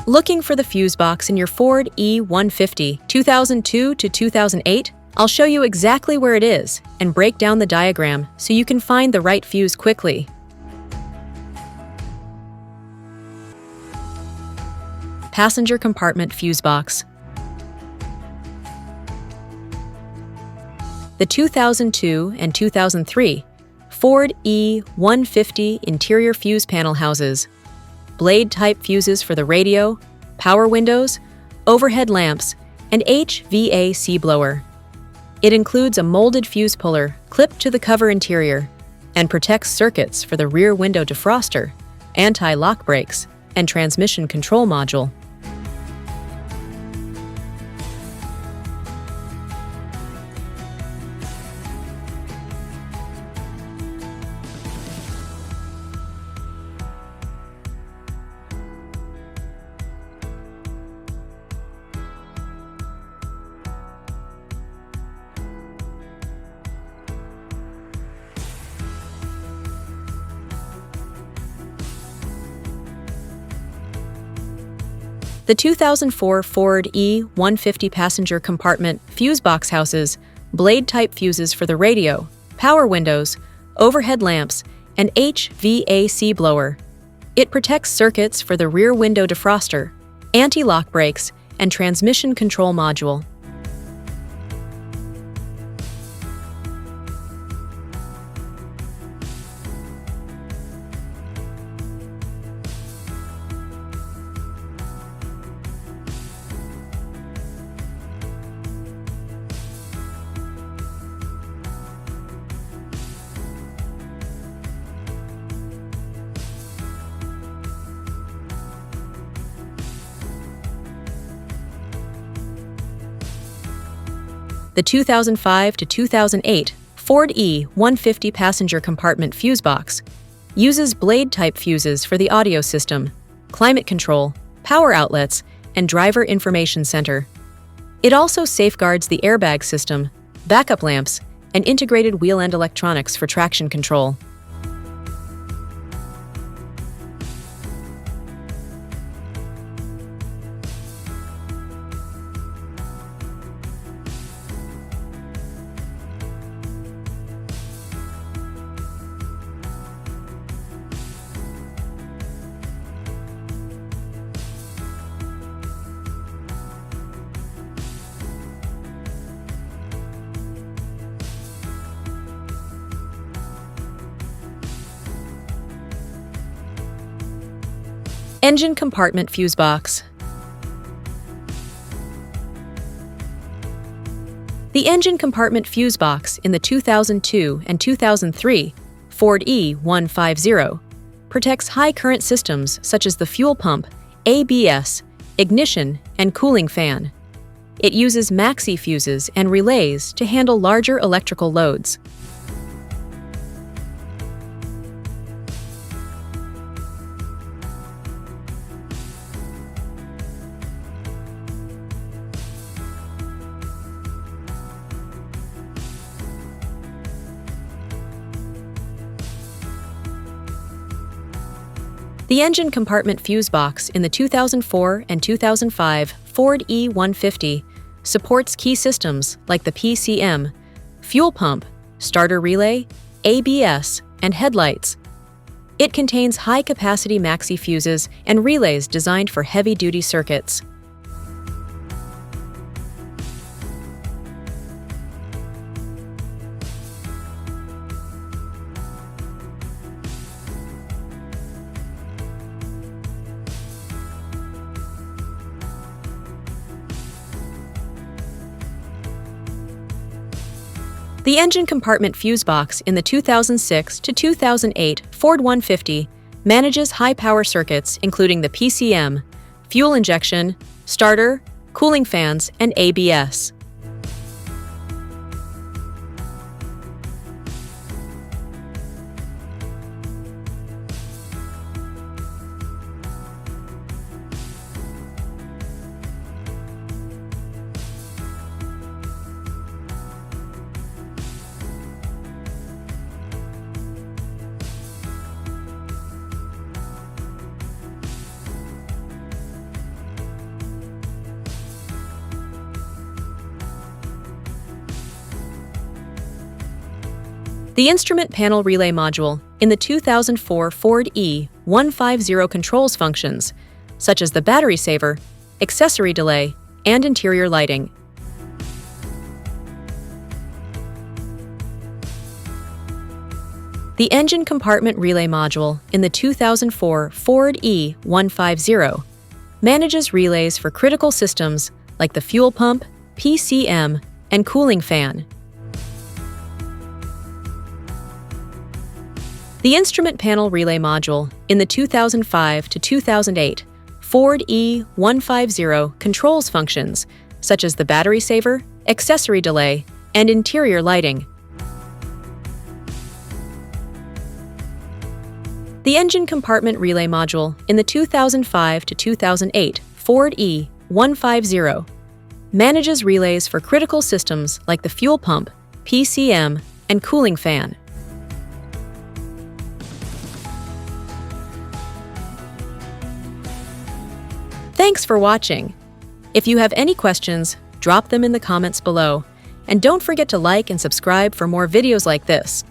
Looking for the fuse box in your Ford E-150 2002 to 2008? I'll show you exactly where it is and break down the diagram so you can find the right fuse quickly. Passenger compartment fuse box. The 2002 and 2003 Ford E-150 interior fuse panel houses blade-type fuses for the radio, power windows, overhead lamps, and HVAC blower. It includes a molded fuse puller clipped to the cover interior and protects circuits for the rear window defroster, anti-lock brakes, and transmission control module. The 2004 Ford E-150 passenger compartment fuse box houses blade-type fuses for the radio, power windows, overhead lamps, and HVAC blower. It protects circuits for the rear window defroster, anti-lock brakes, and transmission control module. The 2005 to 2008 Ford E-150 passenger compartment fuse box uses blade-type fuses for the audio system, climate control, power outlets, and driver information center. It also safeguards the airbag system, backup lamps, and integrated wheel-end electronics for traction control. Engine compartment fuse box. The engine compartment fuse box in the 2002 and 2003 Ford E-150 protects high-current systems such as the fuel pump, ABS, ignition, and cooling fan. It uses MAXI fuses and relays to handle larger electrical loads. The engine compartment fuse box in the 2004 and 2005 Ford E-150 supports key systems like the PCM, fuel pump, starter relay, ABS, and headlights. It contains high-capacity MAXI fuses and relays designed for heavy-duty circuits. The engine compartment fuse box in the 2006 to 2008 Ford 150 manages high-power circuits including the PCM, fuel injection, starter, cooling fans, and ABS. The instrument panel relay module in the 2004 Ford E-150 controls functions, such as the battery saver, accessory delay, and interior lighting. The engine compartment relay module in the 2004 Ford E-150 manages relays for critical systems like the fuel pump, PCM, and cooling fan. The instrument panel relay module in the 2005 to 2008 Ford E-150 controls functions such as the battery saver, accessory delay, and interior lighting. The engine compartment relay module in the 2005 to 2008 Ford E-150 manages relays for critical systems like the fuel pump, PCM, and cooling fan. Thanks for watching. If you have any questions, drop them in the comments below. And don't forget to like and subscribe for more videos like this.